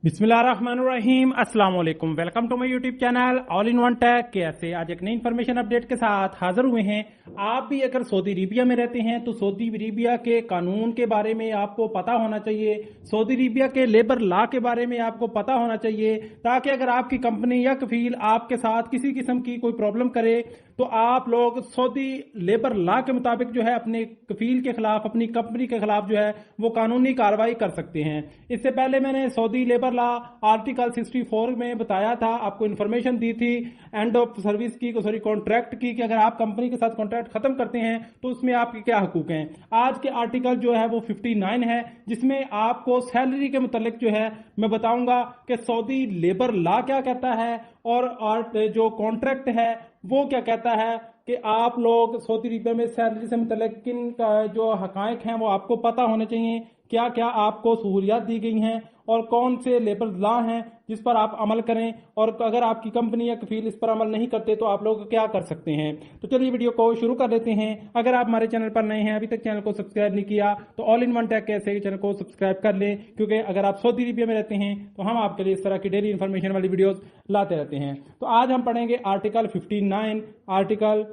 बिस्मिल्लाहिर्रहमानिर्रहीम, अस्सलाम वालेकुम। Welcome to my YouTube channel all in one tech. कैसे आज एक नई इन्फॉर्मेशन अपडेट के साथ हाजिर हुए हैं। आप भी अगर सऊदी अरेबिया में रहते हैं तो सऊदी अरेबिया के कानून के बारे में आपको पता होना चाहिए, सऊदी अरेबिया के लेबर लॉ के बारे में आपको पता होना चाहिए, ताकि अगर आपकी कंपनी या कफील आपके साथ किसी किस्म की कोई प्रॉब्लम करे तो आप लोग सऊदी लेबर लॉ के मुताबिक जो है अपने कफील के खिलाफ, अपनी कंपनी के खिलाफ जो है वो कानूनी कार्रवाई कर सकते हैं। इससे पहले मैंने सऊदी लेबर लॉ आर्टिकल 64 में बताया था, आपको इन्फॉर्मेशन दी थी एंड ऑफ सर्विस की, सॉरी कॉन्ट्रैक्ट की, कि अगर आप कंपनी के साथ कॉन्ट्रैक्ट खत्म करते हैं तो उसमें आपके क्या हकूक हैं। आज के आर्टिकल जो है वो 59 है, जिसमें आपको सैलरी के मुतालिक जो है मैं बताऊंगा कि सऊदी लेबर लॉ क्या कहता है और जो कॉन्ट्रैक्ट है वो क्या कहता है कि आप लोग सऊदी अरेबिया में सैलरी से मुतल्लिक किन का जो हकायक हैं वो आपको पता होने चाहिए, क्या क्या आपको सहूलियात दी गई हैं और कौन से लेबर लॉ हैं जिस पर आप अमल करें, और अगर आपकी कंपनी या कफील इस पर अमल नहीं करते तो आप लोग क्या कर सकते हैं। तो चलिए वीडियो को शुरू कर लेते हैं। अगर आप हमारे चैनल पर नए हैं, अभी तक चैनल को सब्सक्राइब नहीं किया तो ऑल इन वन टेक कैसे चैनल को सब्सक्राइब कर लें, क्योंकि अगर आप सऊदी अरेबिया में रहते हैं तो हम आपके लिए इस तरह की डेली इन्फॉर्मेशन वाली वीडियोस लाते रहते हैं। तो आज हम पढ़ेंगे आर्टिकल 59, आर्टिकल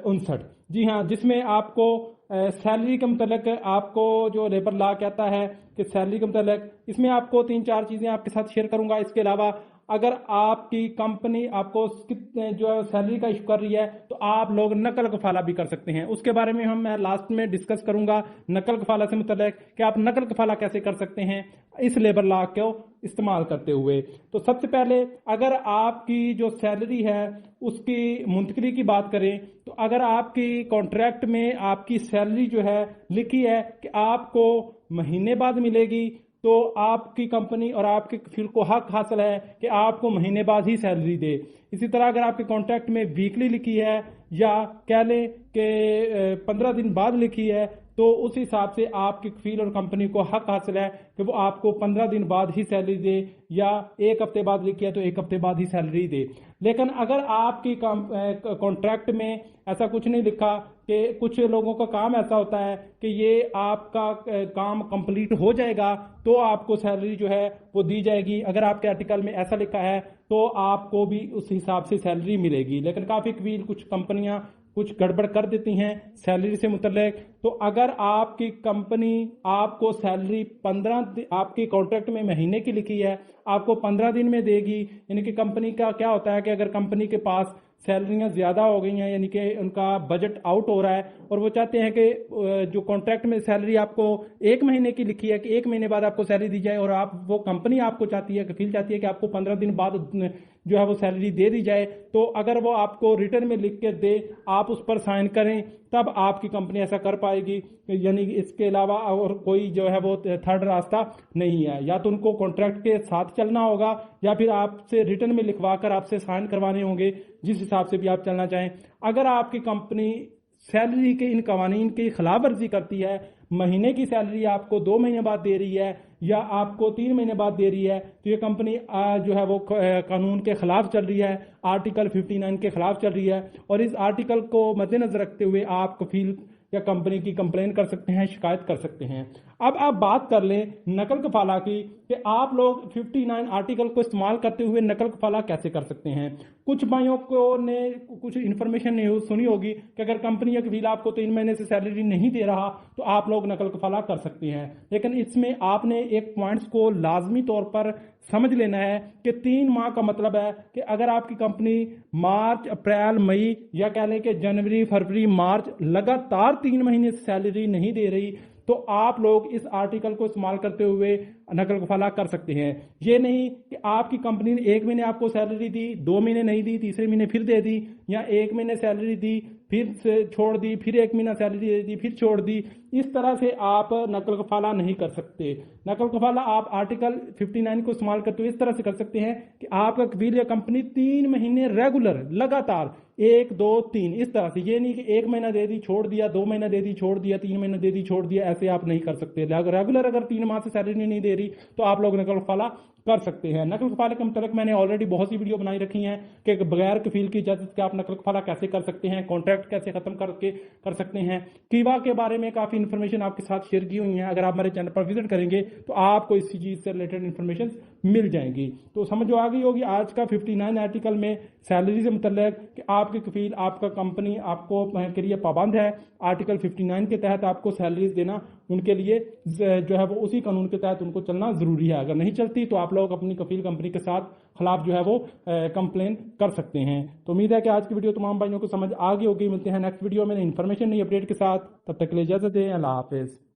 59। जी हाँ, जिसमें आपको सैलरी के मुतल्लिक आपको जो लेबर लॉ कहता है कि सैलरी के मुतल्लिक इसमें आपको 3-4 चीजें आपके साथ शेयर करूंगा। इसके अलावा अगर आपकी कंपनी आपको जो सैलरी का इशू कर रही है तो आप लोग नकल कफाला भी कर सकते हैं, उसके बारे में मैं लास्ट में डिस्कस करूंगा नकल कफाला से मुतल्लिक कि आप नकल कफाला कैसे कर सकते हैं इस लेबर लॉ को इस्तेमाल करते हुए। तो सबसे पहले अगर आपकी जो सैलरी है उसकी मुंतकली की बात करें तो अगर आपकी कॉन्ट्रैक्ट में आपकी सैलरी जो है लिखी है कि आपको महीने बाद मिलेगी, तो आपकी कंपनी और आपके कफील को हक हासिल है कि आपको महीने बाद ही सैलरी दे। इसी तरह अगर आपके कॉन्ट्रैक्ट में वीकली लिखी है या कह लें कि 15 दिन बाद लिखी है, तो उस हिसाब से आपके कफील और कंपनी को हक हासिल है कि वो आपको 15 दिन बाद ही सैलरी दे, या 1 हफ्ते बाद लिखी है तो 1 हफ्ते बाद ही सैलरी दे। लेकिन अगर आपकी कॉन्ट्रैक्ट में ऐसा कुछ नहीं लिखा, कि कुछ लोगों का काम ऐसा होता है कि ये आपका काम कंप्लीट हो जाएगा तो आपको सैलरी जो है वो दी जाएगी, अगर आपके आर्टिकल में ऐसा लिखा है तो आपको भी उस हिसाब से सैलरी मिलेगी। लेकिन काफी कबील कुछ कंपनियां कुछ गड़बड़ कर देती हैं सैलरी से मुतल्लिक। तो अगर आपकी कंपनी आपको सैलरी 15 आपकी कॉन्ट्रैक्ट में महीने की लिखी है, आपको 15 दिन में देगी, यानी कि कंपनी का क्या होता है कि अगर कंपनी के पास सैलरियां ज्यादा हो गई हैं, यानी कि उनका बजट आउट हो रहा है और वो चाहते हैं कि जो कॉन्ट्रैक्ट में सैलरी आपको 1 महीने की लिखी है कि 1 महीने बाद आपको सैलरी दी जाए, और आप वो कंपनी आपको चाहती है, कफील चाहती है कि आपको 15 दिन बाद जो है वो सैलरी दे दी जाए, तो अगर वो आपको रिटर्न में लिख के दे, आप उस पर साइन करें, तब आपकी कंपनी ऐसा कर पाएगी। यानी इसके अलावा और कोई जो है वो थर्ड रास्ता नहीं है। या तो उनको कॉन्ट्रैक्ट के साथ चलना होगा या फिर आपसे रिटर्न में लिखवा कर आपसे साइन करवाने होंगे, जिस हिसाब से भी आप चलना चाहें। अगर आपकी कंपनी सैलरी के इन कवानीन की खिलाफ वर्जी करती है, महीने की सैलरी आपको 2 महीने बाद दे रही है या आपको 3 महीने बाद दे रही है, तो ये कंपनी जो है वो कानून के खिलाफ चल रही है, आर्टिकल 59 के खिलाफ चल रही है। और इस आर्टिकल को मद्देनजर रखते हुए आप कफील या कंपनी की कंप्लेन कर सकते हैं, शिकायत कर सकते हैं। अब आप बात कर लें नकल कफाला की, कि आप लोग 59 आर्टिकल को इस्तेमाल करते हुए नकल कफाला कैसे कर सकते हैं। कुछ भाइयों को ने कुछ इन्फॉर्मेशन सुनी होगी कि अगर कंपनी या कफील आपको 3 महीने से सैलरी नहीं दे रहा तो आप लोग नकल कफाला कर सकते हैं। लेकिन इसमें आपने एक पॉइंट्स को लाजमी तौर पर समझ लेना है कि 3 माह का मतलब है कि अगर आपकी कंपनी मार्च, अप्रैल, मई या कह लें कि जनवरी, फरवरी, मार्च लगातार 3 महीने से सैलरी नहीं दे रही, तो आप लोग इस आर्टिकल को इस्तेमाल करते हुए नकल कफाला कर सकते हैं। ये नहीं कि आपकी कंपनी ने 1 महीने आपको सैलरी दी, 2 महीने नहीं दी, तीसरे महीने फिर दे दी, या 1 महीने सैलरी दी फिर से छोड़ दी, फिर 1 महीना सैलरी दे दी फिर छोड़ दी। इस तरह से आप नकल कफाला नहीं कर सकते। नकल कफाला आप आर्टिकल 59 को इस्तेमाल करते हुए इस तरह से कर सकते हैं कि आपका कफील या कंपनी 3 महीने रेगुलर लगातार 1, 2, 3 इस तरह से, ये नहीं कि 1 महीना दे दी छोड़ दिया, 2 महीना दे दी छोड़ दिया, 3 महीना दे दी छोड़ दिया, ऐसे आप नहीं कर सकते। रेगुलर अगर 3 माह से सैलरी नहीं दे रही तो आप लोग नकल कफाला कर सकते हैं। नकल कफाले के मुताबिक मैंने ऑलरेडी बहुत सी वीडियो बनाई रखी हैं कि बगैर कफील की इजाजत के आप नकल कफाला कैसे कर सकते हैं, कॉन्ट्रैक्ट कैसे खत्म करके कर सकते हैं। कीवा के बारे में काफी इन्फॉर्मेशन आपके साथ शेयर की हुई है, अगर आप हमारे चैनल पर विजिट करेंगे तो आपको इसी चीज से रिलेटेड इन्फॉर्मेशन مل جائیں گی۔ تو سمجھ آ گئی ہوگی آج کا 59 آرٹیکل میں سیلری سے متعلق کہ آپ کے کفیل، آپ کا کمپنی آپ کو کے لیے پابند ہے، آرٹیکل 59 کے تحت آپ کو سیلریز دینا ان کے لیے جو ہے وہ اسی قانون کے تحت ان کو چلنا ضروری ہے۔ اگر نہیں چلتی تو آپ لوگ اپنی کفیل کمپنی کے ساتھ خلاف جو ہے وہ کمپلین کر سکتے ہیں۔ تو امید ہے کہ آج کی ویڈیو تمام بھائیوں کو سمجھ آ گئی ہوگی۔ ملتے ہیں نیکسٹ ویڈیو میں انفارمیشن نئی اپڈیٹ کے ساتھ، تب تک کے لیے اجازت دیں، اللہ حافظ۔